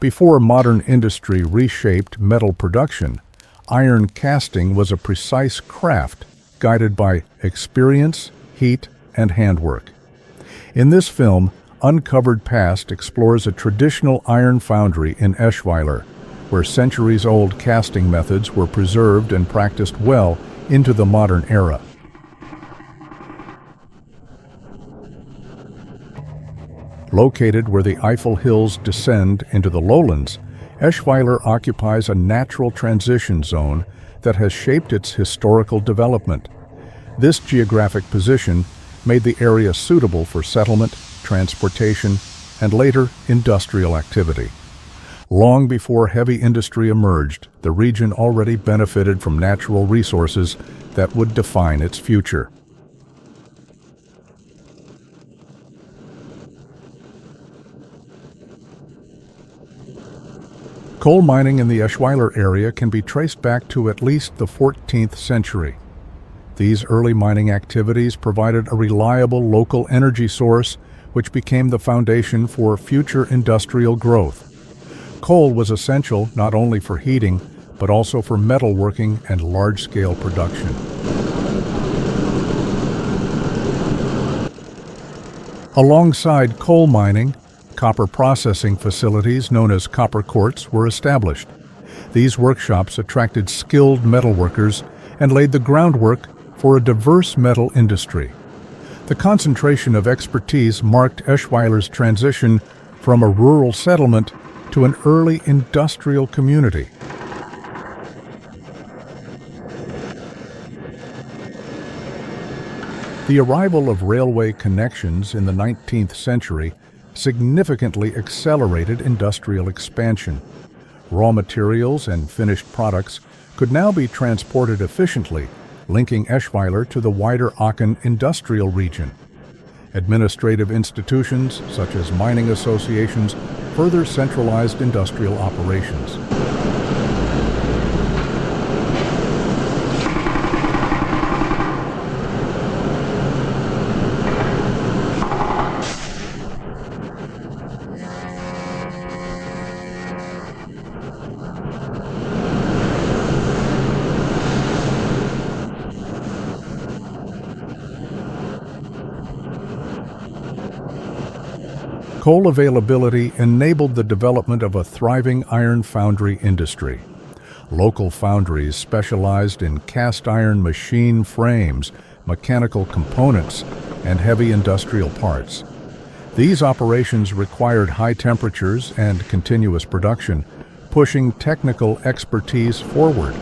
Before modern industry reshaped metal production, iron casting was a precise craft guided by experience, heat, and handwork. In this film, Uncovered Past explores a traditional iron foundry in Eschweiler, where centuries-old casting methods were preserved and practiced well into the modern era. Located where the Eifel Hills descend into the lowlands, Eschweiler occupies a natural transition zone that has shaped its historical development. This geographic position made the area suitable for settlement, transportation, and later industrial activity. Long before heavy industry emerged, the region already benefited from natural resources that would define its future. Coal mining in the Eschweiler area can be traced back to at least the 14th century. These early mining activities provided a reliable local energy source which became the foundation for future industrial growth. Coal was essential not only for heating, but also for metalworking and large-scale production. Alongside coal mining, copper processing facilities known as copper courts were established. These workshops attracted skilled metalworkers and laid the groundwork for a diverse metal industry. The concentration of expertise marked Eschweiler's transition from a rural settlement to an early industrial community. The arrival of railway connections in the 19th century significantly accelerated industrial expansion. Raw materials and finished products could now be transported efficiently, linking Eschweiler to the wider Aachen industrial region. Administrative institutions, such as mining associations, further centralized industrial operations. Coal availability enabled the development of a thriving iron foundry industry. Local foundries specialized in cast iron machine frames, mechanical components, and heavy industrial parts. These operations required high temperatures and continuous production, pushing technical expertise forward.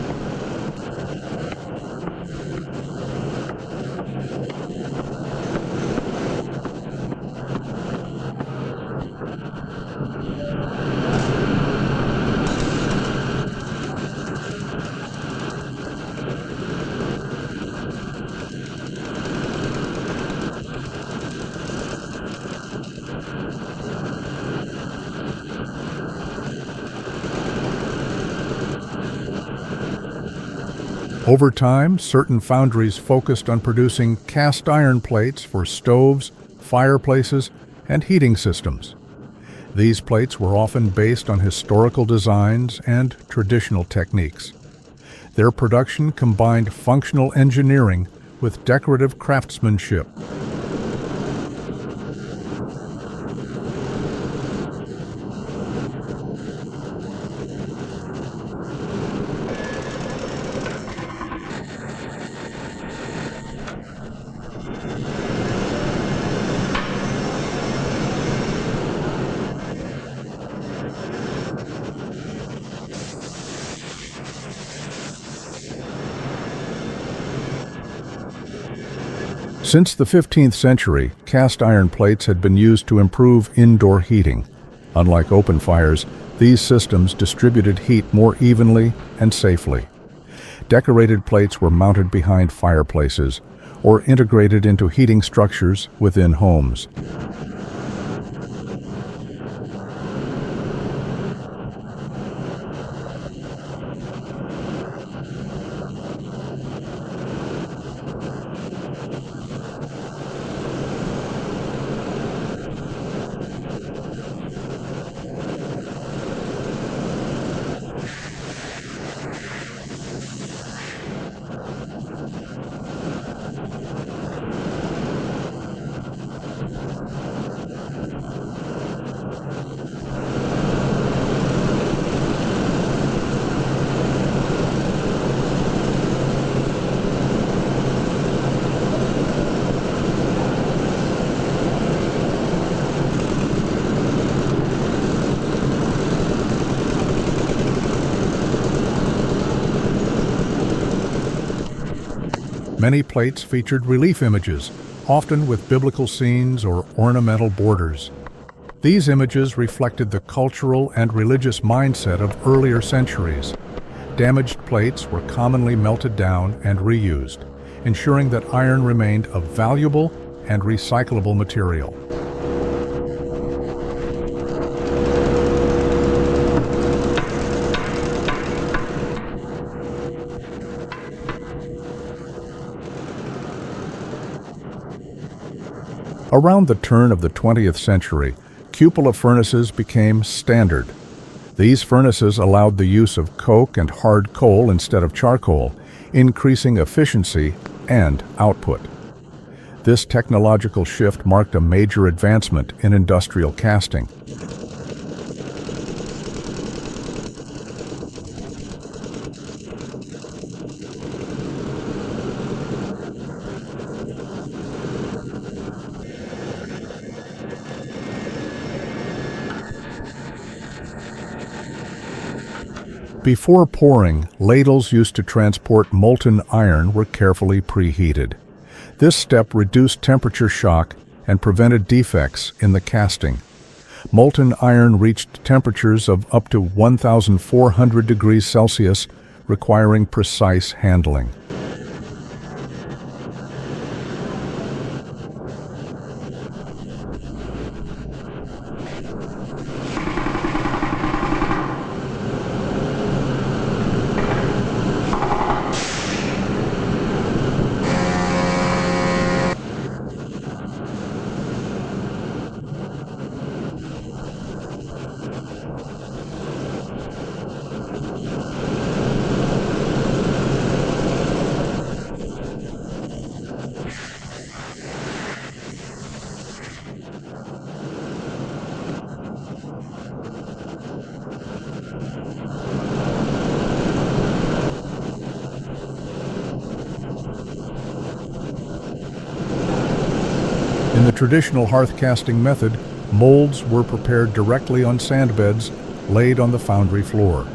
Over time, certain foundries focused on producing cast iron plates for stoves, fireplaces, and heating systems. These plates were often based on historical designs and traditional techniques. Their production combined functional engineering with decorative craftsmanship. Since the 15th century, cast iron plates had been used to improve indoor heating. Unlike open fires, these systems distributed heat more evenly and safely. Decorated plates were mounted behind fireplaces or integrated into heating structures within homes. Many plates featured relief images, often with biblical scenes or ornamental borders. These images reflected the cultural and religious mindset of earlier centuries. Damaged plates were commonly melted down and reused, ensuring that iron remained a valuable and recyclable material. Around the turn of the 20th century, cupola furnaces became standard. These furnaces allowed the use of coke and hard coal instead of charcoal, increasing efficiency and output. This technological shift marked a major advancement in industrial casting. Before pouring, ladles used to transport molten iron were carefully preheated. This step reduced temperature shock and prevented defects in the casting. Molten iron reached temperatures of up to 1,400 degrees Celsius, requiring precise handling. In the traditional hearth casting method, molds were prepared directly on sand beds laid on the foundry floor.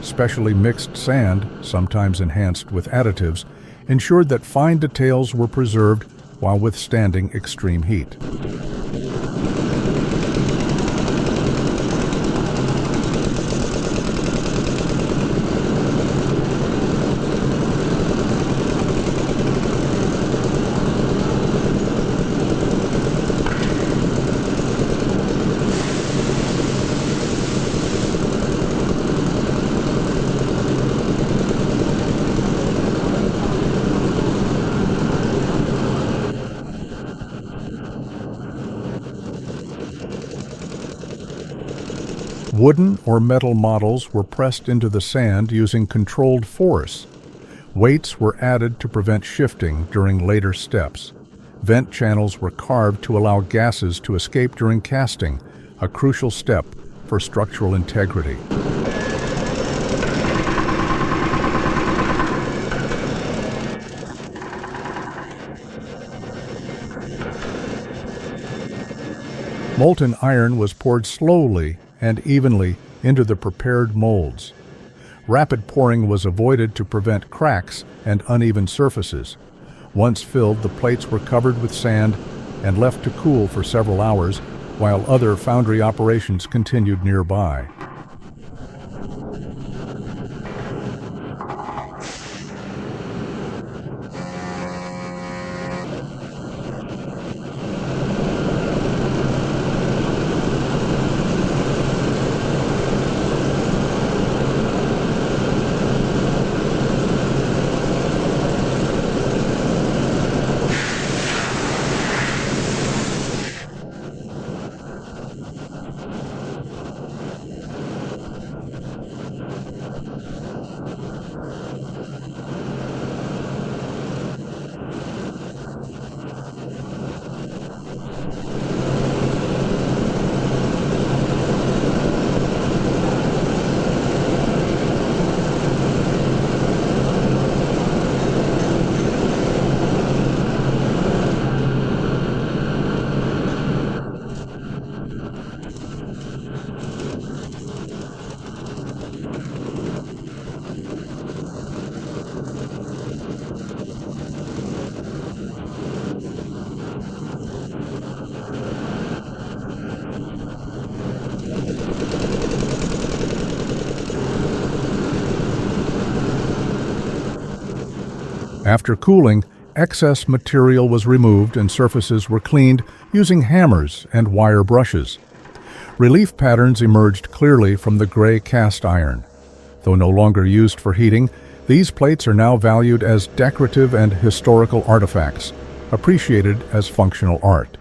Specially mixed sand, sometimes enhanced with additives, ensured that fine details were preserved while withstanding extreme heat. Wooden or metal models were pressed into the sand using controlled force. Weights were added to prevent shifting during later steps. Vent channels were carved to allow gases to escape during casting, a crucial step for structural integrity. Molten iron was poured slowly and evenly into the prepared molds. Rapid pouring was avoided to prevent cracks and uneven surfaces. Once filled, the plates were covered with sand and left to cool for several hours, while other foundry operations continued nearby. After cooling, excess material was removed and surfaces were cleaned using hammers and wire brushes. Relief patterns emerged clearly from the gray cast iron. Though no longer used for heating, these plates are now valued as decorative and historical artifacts, appreciated as functional art.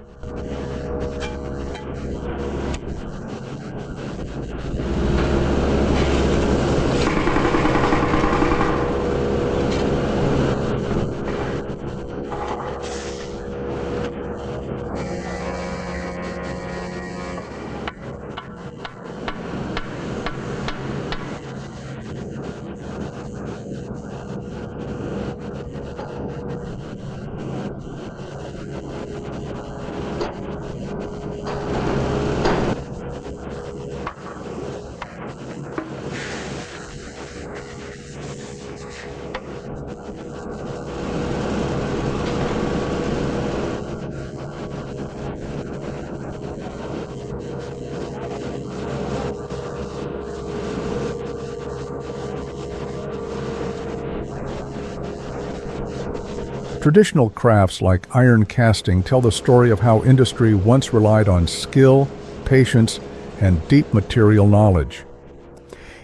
Traditional crafts like iron casting tell the story of how industry once relied on skill, patience, and deep material knowledge.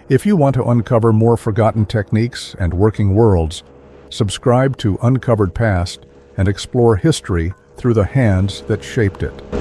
If you want to uncover more forgotten techniques and working worlds, subscribe to Uncovered Past and explore history through the hands that shaped it.